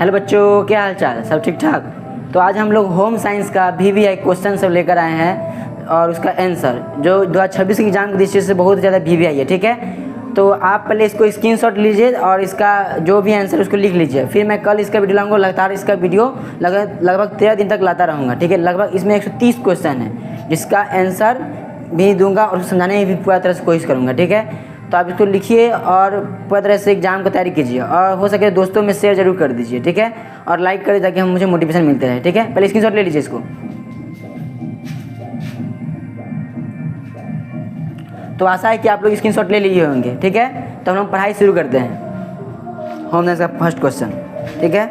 Hello बच्चों, क्या हाल चाल, सब ठीक ठाक। तो आज हम लोग होम साइंस का VVI क्वेश्चन सब लेकर आए हैं और उसका आंसर जो 2026 के एग्जाम की दृष्टि से बहुत ज़्यादा VVI है, ठीक है। तो आप पहले इसको स्क्रीनशॉट लीजिए और इसका जो भी आंसर उसको लिख लीजिए। फिर मैं कल इसका वीडियो लाऊंगा, लगातार इसका वीडियो लगभग 13 दिन तक लाता रहूँगा, ठीक है। लगभग इसमें 130 क्वेश्चन है जिसका आंसर भी दूंगा और समझाने की भी पूरा तरह से कोशिश करूँगा, ठीक है। तो आप इसको लिखिए और पूरी तरह से एग्जाम की तैयारी कीजिए और हो सके दोस्तों में शेयर जरूर कर दीजिए, ठीक है। और लाइक करें ताकि मुझे मोटिवेशन मिलते रहे, ठीक है। पहले स्क्रीनशॉट ले लीजिए इसको। तो आशा है कि आप लोग स्क्रीनशॉट ले लिए होंगे, ठीक है। तो हम लोग पढ़ाई शुरू करते हैं। होम साइंस का फर्स्ट क्वेश्चन, ठीक है।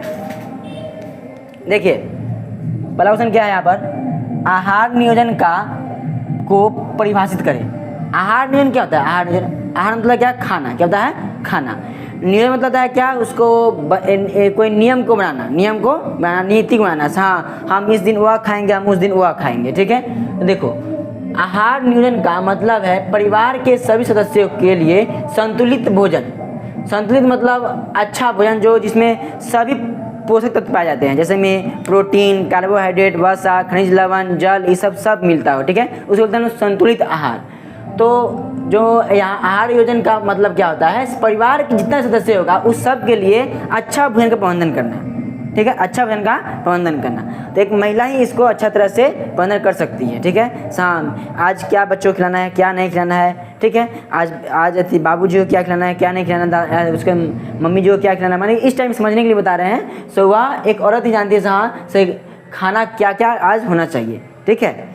देखिए पहला क्वेश्चन क्या है यहाँ पर, आहार नियोजन को परिभाषित करें। आहार नियोजन क्या होता है? आहार मतलब क्या? खाना। क्या होता है? खाना। नियोजन मतलब है क्या? उसको कोई नियम को बनाना, नीति को बनाना। हाँ, हम इस दिन वह खाएंगे, हम उस दिन वह खाएंगे, ठीक है। तो देखो, आहार नियोजन का मतलब है परिवार के सभी सदस्यों के लिए संतुलित भोजन। संतुलित मतलब अच्छा भोजन जो जिसमें सभी पोषक तत्व पाए जाते हैं, जैसे में प्रोटीन, कार्बोहाइड्रेट, वसा, खनिज लवण, जल, ये सब मिलता हो, ठीक है। उसे बोलते हैं संतुलित आहार। तो जो यहाँ आहार योजन का मतलब क्या होता है, परिवार के जितना सदस्य होगा उस सब के लिए अच्छा भोजन का प्रबंधन करना, ठीक है। अच्छा भोजन का प्रबंधन करना। तो एक महिला ही इसको अच्छा तरह से प्रबंधन कर सकती है, ठीक है। शाम आज क्या बच्चों को खिलाना है, क्या नहीं खिलाना है, ठीक है। आज बाबू जी को क्या खिलाना है, क्या नहीं खिलाना, उसके मम्मी जी को क्या खिलाना है, माने इस टाइम समझने के लिए बता रहे हैं। सो वह एक औरत ही जानती है हाँ से खाना क्या क्या आज होना चाहिए, ठीक है।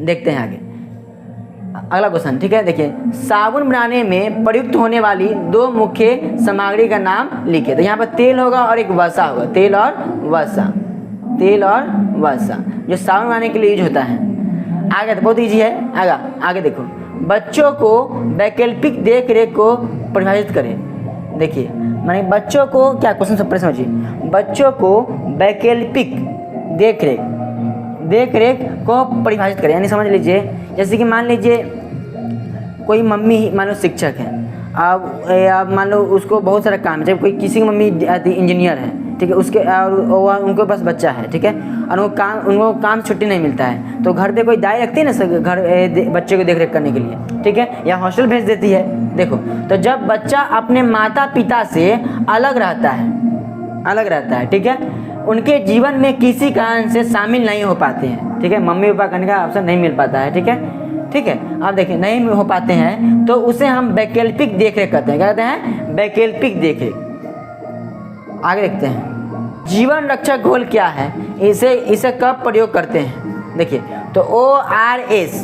देखते हैं आगे अगला क्वेश्चन, ठीक है। देखिए, साबुन बनाने में प्रयुक्त होने वाली दो मुख्य सामग्री का नाम लिखिए। तो यहाँ पर तेल होगा और एक वसा होगा। तेल और वसा जो साबुन बनाने के लिए यूज होता है। आगे तो बहुत ईजी है। आगे देखो, बच्चों को वैकल्पिक देख रेख को परिभाषित करें। देखिए माने बच्चों को क्या, क्वेश्चन सब पहले समझिए। बच्चों को वैकल्पिक देख रेख को परिभाषित करें, यानी समझ लीजिए जैसे कि मान लीजिए कोई मम्मी मान लो शिक्षक है, अब मान लो उसको बहुत सारा काम है। जब कोई किसी की मम्मी इंजीनियर है, ठीक है, उसके और उनके पास बच्चा है, ठीक है, और उनको काम छुट्टी नहीं मिलता है, तो घर पे कोई दाई रखती है ना घर बच्चे को देख रेख करने के लिए, ठीक है, या हॉस्टल भेज देती है। देखो, तो जब बच्चा अपने माता पिता से अलग रहता है, ठीक है, उनके जीवन में किसी कारण से शामिल नहीं हो पाते हैं, ठीक है, मम्मी पापा करने का अवसर नहीं मिल पाता है, ठीक है। अब देखिए नहीं हो पाते हैं तो उसे हम वैकल्पिक देखरेख कहते हैं। क्या कहते हैं? वैकल्पिक देखरेख। आगे देखते हैं, जीवन रक्षक घोल क्या है, इसे कब प्रयोग करते हैं। देखिए, तो ORS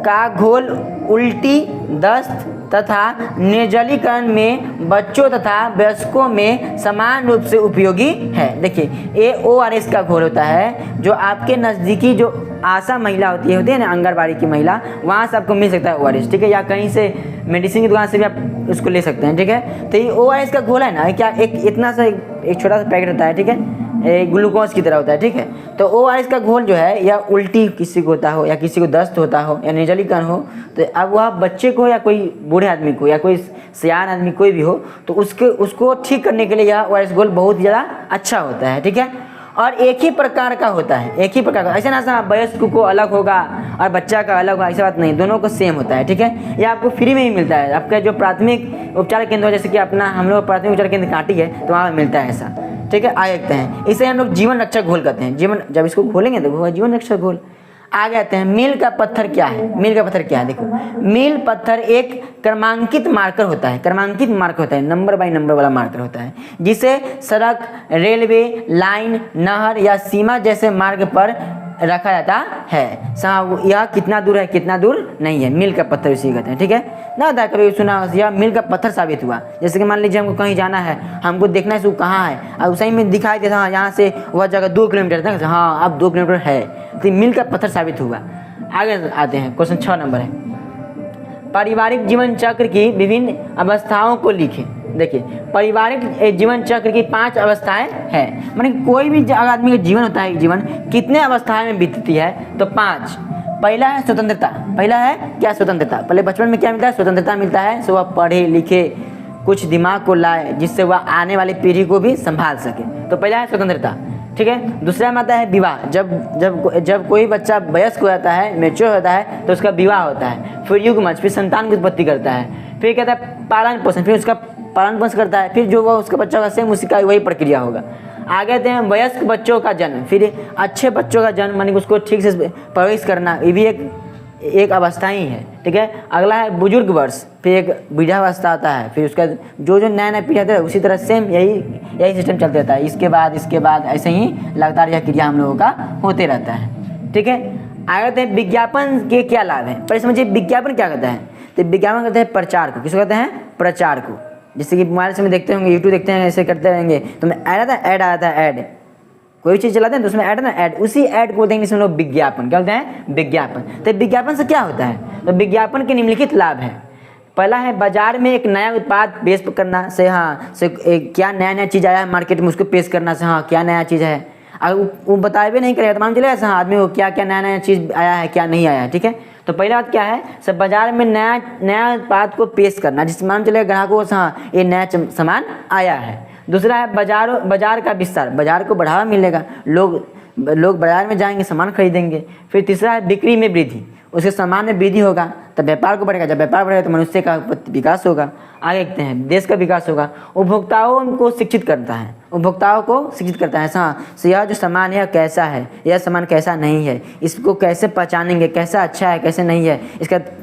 का घोल उल्टी, दस्त तथा निर्जलीकरण में बच्चों तथा वयस्कों में समान रूप से उपयोगी है। देखिए, ये ORS का घोल होता है जो आपके नज़दीकी जो आशा महिला होती है ना, आंगनबाड़ी की महिला, वहाँ से आपको मिल सकता है ORS, ठीक है, या कहीं से मेडिसिन की दुकान से भी आप उसको ले सकते हैं, ठीक है। तो ये ORS का घोल है ना, क्या एक इतना सा एक छोटा सा पैकेट होता है, ठीक है, ग्लूकोज की तरह होता है, ठीक है। तो ORS का घोल जो है, या उल्टी किसी को होता हो, या किसी को दस्त होता हो, या निर्जलीकरण हो, तो अब वह बच्चे को या कोई बूढ़े आदमी को या कोई सियान आदमी कोई भी हो, तो उसको ठीक करने के लिए यह ORS घोल बहुत ज़्यादा अच्छा होता है, ठीक है। और एक ही प्रकार का होता है, ऐसा ना सा वयस्क को अलग होगा और बच्चा का अलग होगा, ऐसा बात नहीं, दोनों को सेम होता है, ठीक है। यह आपको फ्री में ही मिलता है। आपका जो प्राथमिक उपचार केंद्र हो, जैसे कि अपना हम लोग प्राथमिक उपचार केंद्र काटी है, तो वहाँ मिलता है ऐसा, ठीक है। आगे देखते हैं, इसे हम लोग जीवन रक्षक घोल कहते हैं। जब इसको खोलेंगे तो वो जीवन रक्षक घोल। आगे आते हैं, मील का पत्थर क्या है। देखो, मील पत्थर एक क्रमांकित मार्कर होता है, नंबर बाय नंबर वाला मार्कर होता है, जिसे सड़क, रेलवे लाइन, नहर या सीमा जैसे मार्ग पर रखा जाता है। यह कितना दूर है, कितना दूर नहीं है, मील का पत्थर इसी कहते हैं, ठीक है ना। कभी सुना यह मील का पत्थर साबित हुआ, जैसे कि मान लीजिए हमको कहीं जाना है, हमको देखना है वो कहाँ है, और सही में दिखाई देता हाँ यहाँ से वह जगह 2 किलोमीटर तक, हाँ अब 2 किलोमीटर है, तो मील का पत्थर साबित हुआ। आगे आते हैं, क्वेश्चन 6 नंबर है, पारिवारिक जीवन चक्र की विभिन्न अवस्थाओं को लिखें। देखिए, पारिवारिक जीवन चक्र की 5 अवस्थाएं हैं, माने कोई भी आदमी का जीवन होता है, जीवन कितने अवस्थाएं में बीतती है, तो 5। पहला है स्वतंत्रता। पहला है क्या? स्वतंत्रता। पहले बचपन में क्या मिलता है? स्वतंत्रता मिलता है, सो वह पढ़े लिखे, कुछ दिमाग को लाए, जिससे वह आने वाली पीढ़ी को भी संभाल सके। तो पहला है स्वतंत्रता, ठीक है। दूसरा में आता है विवाह, जब कोई बच्चा वयस्क हो जाता है, मैच्योर होता है, तो उसका विवाह होता है। फिर युगमच, फिर संतान की उत्पत्ति करता है। फिर कहता है पालन पोषण, फिर उसका पालन पोषण करता है। फिर जो वो उसका बच्चा का सेम उसी का वही प्रक्रिया होगा। आगे आते हैं वयस्क बच्चों का जन्म, फिर अच्छे बच्चों का जन्म, मानी उसको ठीक से परवरिश करना, ये भी एक अवस्था ही है, ठीक है। अगला है बुजुर्ग वर्ष, फिर एक वृद्धावस्था आता है। फिर उसका जो नया पीढ़ी आता है उसी तरह सेम यही सिस्टम चलते रहता है। इसके बाद ऐसे ही लगातार यह क्रिया हम लोगों का होते रहता है, ठीक है। आगे आते हैं विज्ञापन के क्या लाभ हैं। पहले समझिए विज्ञापन क्या करता है। तो विज्ञापन करते हैं प्रचार को। किसको कहते हैं? प्रचार को। जैसे कि मोबाइल से में देखते होंगे, यूट्यूब देखते हैं, ऐसे करते रहेंगे तो मैं ऐड आता है ऐड, कोई चीज़ चलाते हैं तो उसमें ऐड ना ऐड, उसी ऐड को बोलते हैं इसमें लोग विज्ञापन। क्या बोलते हैं? विज्ञापन। तो विज्ञापन से क्या होता है? तो विज्ञापन के निम्नलिखित लाभ हैं। पहला है बाजार में एक नया उत्पाद पेश करना से, क्या नया चीज़ आया है मार्केट में उसको पेश करना से, क्या नया चीज़ है। अगर वो बताए भी नहीं करेगा तो मान चलेगा आदमी को क्या क्या नया चीज़ आया है, क्या नहीं आया है, ठीक है। तो पहली बात क्या है, सब बाजार में नया उत्पाद को पेश करना, जिससे मान चलेगा ग्राहकों को ये नया सामान आया है। दूसरा है बाजार का विस्तार, बाजार को बढ़ावा मिलेगा, लोग बाजार में जाएंगे, सामान खरीदेंगे। फिर तीसरा है बिक्री में वृद्धि, उसके सामान में वृद्धि होगा तब व्यापार को बढ़ेगा, जब व्यापार बढ़ेगा तो मनुष्य का विकास होगा। आगे देखते हैं देश का विकास होगा। उपभोक्ताओं को शिक्षित करता है, यह जो सामान है कैसा है, यह सामान कैसा नहीं है, इसको कैसे पहचानेंगे, कैसा अच्छा है कैसे नहीं है,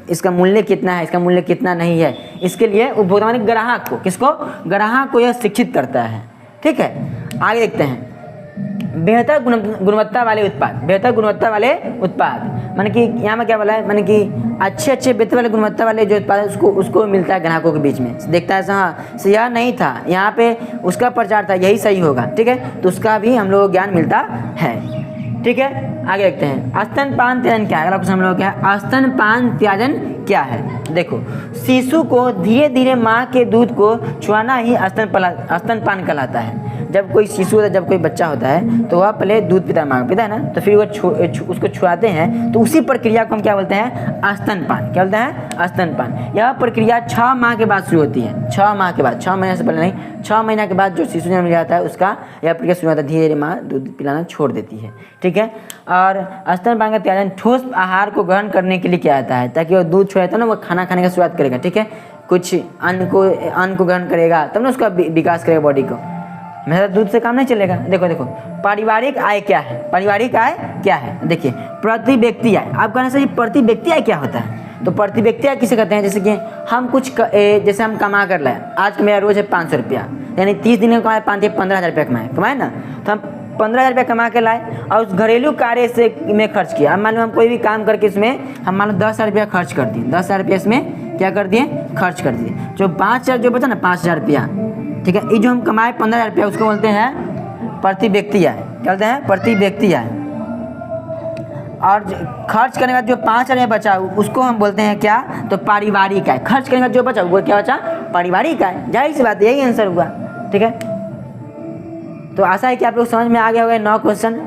इसका मूल्य कितना है, इसका मूल्य कितना नहीं है। इसके लिए उपभोक्ता माने ग्राहक को, किसको? ग्राहक को यह शिक्षित करता है, ठीक है। आगे देखते हैं बेहतर गुणवत्ता वाले उत्पाद, माने कि यहाँ में क्या बोला है, माने कि अच्छे बेहतर वाले गुणवत्ता वाले जो उत्पाद है उसको मिलता है ग्राहकों के बीच में, देखता है यह नहीं था, यहाँ पे उसका प्रचार था, यही सही होगा, ठीक है। तो उसका भी हम लोग को ज्ञान मिलता है, ठीक है। आगे देखते हैं स्तनपान त्याजन क्या है। अगला क्वेश्चन हम लोग क्या है, स्तनपान त्याजन क्या है। देखो, शिशु को धीरे धीरे माँ के दूध को छुआना ही स्तनपान कहलाता है। जब कोई शिशु होता है, जब कोई बच्चा होता है तो वह पहले दूध पीता है ना, तो फिर वो उसको छुआते हैं, तो उसी प्रक्रिया को हम क्या बोलते हैं? स्तनपान। क्या बोलते हैं? स्तनपान। यह प्रक्रिया 6 माह के बाद शुरू होती है। 6 माह के बाद, 6 महीने से पहले नहीं, 6 महीना के बाद जो शिशु जन्म जाता है उसका यह प्रक्रिया शुरू होता है, धीरे धीरे माँ दूध पिलाना छोड़ देती है, ठीक है। और स्तनपान का त्याजन ठोस आहार को ग्रहण करने के लिए किया जाता है, ताकि वो दूध छोड़ता है ना, वो खाना खाने का शुरुआत करेगा, ठीक है। कुछ अन्न को ग्रहण करेगा तब ना उसका विकास करेगा बॉडी को, मेरा दूध से काम नहीं चलेगा। देखो पारिवारिक आय क्या है? देखिए प्रति व्यक्ति आय। आप कहना चाहिए प्रति व्यक्ति आय क्या होता है? तो प्रति व्यक्ति आय किसे कहते हैं? जैसे कि हम जैसे हम कमा कर लाए, आज मेरा रोज है 500 रुपया, यानी 30 दिन में कमाए 15,000 रुपया कमाए ना, तो हम 15,000 रुपया कमा के लाए और उस घरेलू कार्य से में खर्च किया। अब मान लो हम कोई भी काम करके इसमें हम मान लो 10,000 रुपया खर्च कर दिए, 10,000 रुपया इसमें क्या कर दिए? खर्च कर दिए। जो 5,000 जो बचा ना, 5,000 रुपया, ठीक है, ये जो हम कमाए 15,000 रुपया उसको बोलते हैं प्रति व्यक्ति आय। क्या बोलते हैं? प्रति व्यक्ति आय। और खर्च करने का जो 5,000 रुपया बचा उसको हम बोलते हैं क्या? तो पारिवारिक आय। खर्च करने का जो बचा वो क्या बचा? पारिवारिक आय। जाहिर सी बात है, यही आंसर हुआ, ठीक है। तो आशा है कि आप लोग समझ में आ गया होगा 9 क्वेश्चन।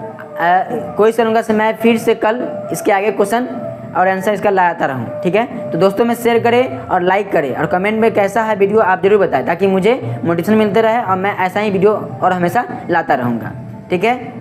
कोई करूँगा से मैं फिर से कल इसके आगे क्वेश्चन और आंसर इसका लाता रहूँ, ठीक है। तो दोस्तों में शेयर करें और लाइक करें और कमेंट में कैसा है वीडियो आप जरूर बताएं, ताकि मुझे मोटिवेशन मिलते रहे और मैं ऐसा ही वीडियो और हमेशा लाता रहूँगा, ठीक है।